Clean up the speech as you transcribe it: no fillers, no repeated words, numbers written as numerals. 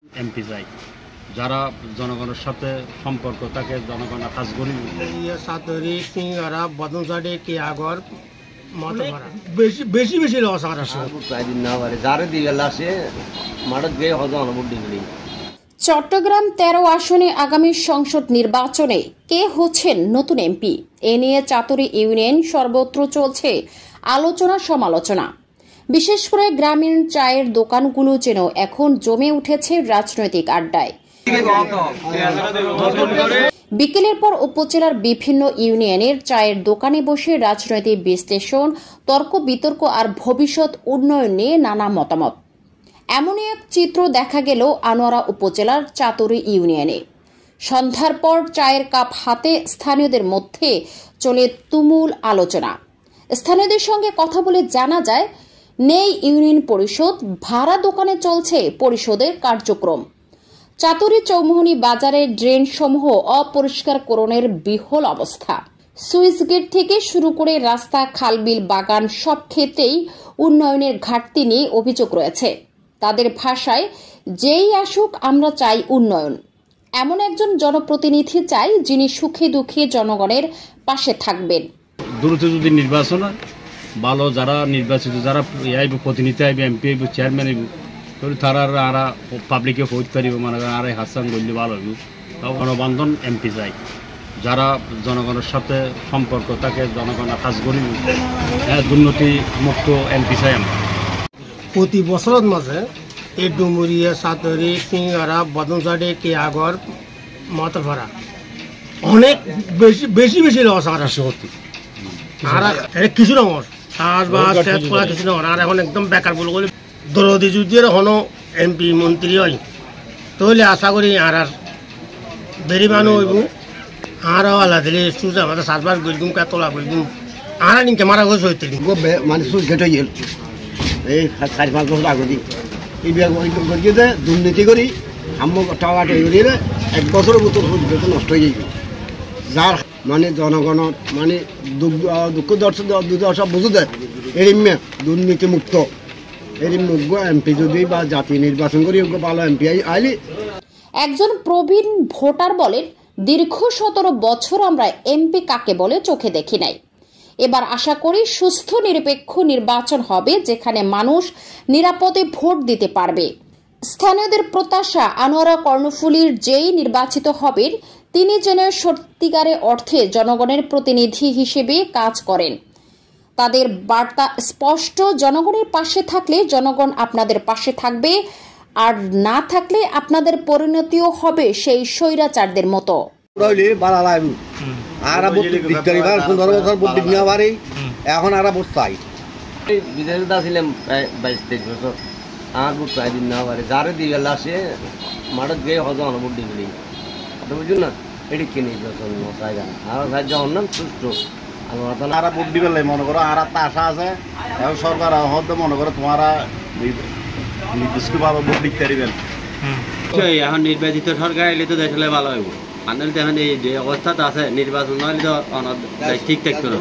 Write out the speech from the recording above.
MP চাই যারা জনগণের সাথে সম্পর্ক থাকে, জনগণের কাজ করি সাতরি সিঙ্গারা বদনসাডে কি আগর মত ভরা বেশি বেশি বেশি লস আর আসে দিন না পারে যারে দিয়ে লাসে মাঠে গিয়ে হজম অনুমতি দিলি। চট্টগ্রাম ১৩ আসনে আগামী সংসদ নির্বাচনে কে হচ্ছেন নতুন এমপি, এ নিয়ে চাতুরী ইউনিয়ন সর্বত্র চলছে আলোচনা সমালোচনা। বিশেষ করে গ্রামীণ চায়ের দোকানগুলো যেন এখন জমে উঠেছে রাজনৈতিক আড্ডায়। বিকেলের পর উপজেলার বিভিন্ন ইউনিয়নের চায়ের দোকানে বসে রাজনৈতিক বিশ্লেষণ, তর্ক বিতর্ক আর ভবিষ্যৎ উন্নয়ন নিয়ে নানা মতামত। এমনই এক চিত্র দেখা গেল আনোয়ারা উপজেলার চাতুরী ইউনিয়নে। সন্ধ্যার পর চায়ের কাপ হাতে স্থানীয়দের মধ্যে চলে তুমুল আলোচনা। স্থানীয়দের সঙ্গে কথা বলে জানা যায়, নেই ইউনিয়ন পরিষদ, ভাড়া দোকানে চলছে পরিষদের কার্যক্রম। চাতুরী চৌমুহনী বাজারের ড্রেনসমূহ অপরিষ্কারকরণের বিহল অবস্থা। সুইচ গেট থেকে শুরু করে রাস্তা, খালবিল, বাগান সব ক্ষেত্রেই উন্নয়নের ঘাটতি নিয়ে অভিযোগ রয়েছে। তাদের ভাষায়, যেই আসুক আমরা চাই উন্নয়ন। এমন একজন জনপ্রতিনিধি চাই যিনি সুখে দুঃখে জনগণের পাশে থাকবেন। দ্রুত যদি নির্বাচন হয়, ভালো যারা নির্বাচিত, যারা আইব প্রতিনিধি আইব, এমপি আইব, চেয়ারম্যান আইব, তারা আরা পাবলিকে হইতে পারিব, মনে করেন আর হাসান করলে ভালো হইব। গণবান্ধন এমপি চাই যারা জনগণের সাথে সম্পর্ক থাকে, জনগণের কাজ করি দুর্নীতি মুক্ত এমপি চাই আমরা। প্রতি বছরের মাঝে এই ডুমুরিয়া সাতরি সিঙ্গারা বদনসাডে কি আগর মত ভরা অনেক বেশি বেশি বেশি লস আর আসে হতে আর কিছু না চাষবাস করা কিছু না আর এখন একদম বেকার বলে বলে দরদি যদি এখনো এমপি মন্ত্রী হয় তাহলে আশা করি আর আর বেরিমানো হইব আর আল্লাহ দিলে সুযোগ আমাদের চাষবাস গরিম তোলা গরিম আর নিকে মারা গেছে হইতে মানে সুইচ গেট হয়ে এই ৪-৫ বছর আগে দিই এই বিয়ে দুর্নীতি করি আমার টাকা টেরে ১ বছরের মতো সুইচ গেট নষ্ট হয়ে যাবে। যার মানে জনগণ মানে দুঃখ দর্শক বুঝে দেয় এরিমে দুর্নীতি মুক্ত এরিম মুগ্ধ এমপি যদি বা জাতীয় নির্বাচন করি ভালো এমপি আইলি। একজন প্রবীণ ভোটার বলেন, দীর্ঘ ১৭ বছর আমরা এমপি কাকে বলে চোখে দেখি নাই। এবার আশা করি সুস্থ নিরপেক্ষ নির্বাচন হবে, যেখানে মানুষ নিরাপদে ভোট দিতে পারবে। স্থানীয়দের প্রত্যাশা, আনোয়ারা কর্ণফুলীর যেই নির্বাচিত হবেন তিনি যেন সত্যিকারে অর্থে জনগণের প্রতিনিধি হিসেবে কাজ করেন। তাদের বার্তা স্পষ্ট, জনগণের পাশে থাকলে জনগণ আপনাদের পাশে থাকবে, আর না থাকলে আপনাদের পরিণতিও হবে সেই স্বৈরাচারদের মতো। এখন আর বসতাই বিদেশে ছিলাম প্রায় ২২-২৩ বছর, আর বুট প্রায় দিন না পারে যারে দিয়ে লাসে মাঠে গিয়ে হজম অনুমতি দিলি। বুঝুন না, এটি কিনে চাই না আর সাহায্য অন্যান্য সুস্থ আর ভোট দিবে মনে করো আর একটা আশা আছে। এখন সরকার হয়তো মনে করো তোমারা নির্দিষ্টভাবে ভোট দিতে পারবেন। এখন নির্বাচিত সরকার এলে তো দেখলে ভালো হইব। মানুষ এখন এই যে অবস্থাতে আছে, নির্বাচন হলে তো ঠিক থাকতো না।